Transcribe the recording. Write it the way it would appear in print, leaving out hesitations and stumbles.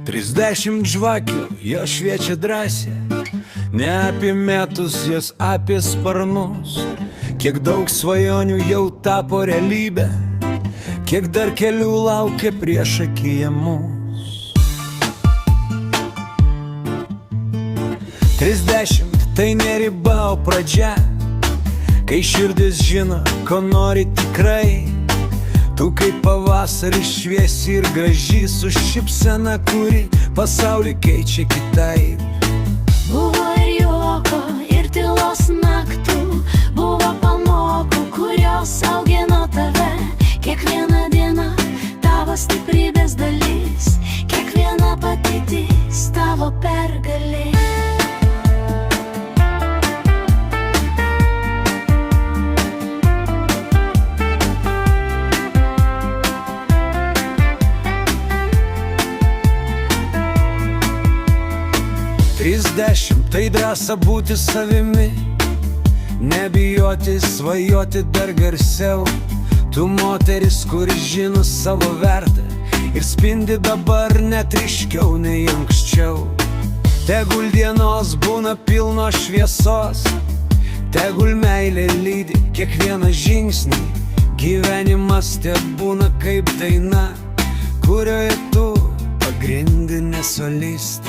30 žvakių, jo šviečia drąsiai, ne apie metus, jos apie sparnus. Kiek daug svajonių jau tapo realybė, kiek dar kelių laukia priešakyje mus. 30 tai ne riba, o pradžia, kai širdis žino, ko nori tikrai. Tu kaip pavasaris šviesi ir graži, su šypsena, kuri pasaulį keičia kitaip. Buvo ir juoko, ir tylos naktų, buvo pamokų, kurios augino tave. Kiekviena diena tavo stiprybės dalis, kiekviena patirtis tavo pergalė. Tai drąsa būti savimi, nebijoti, svajoti dar garsiau. Tu moteris, kuri žino savo vertę ir spindi dabar net ryškiau nei anksčiau. Tegul dienos būna pilno šviesos, tegul meilė lydi kiekvieną žingsnį. Gyvenimas tebūna kaip daina, kurioje tu pagrindinė solistė.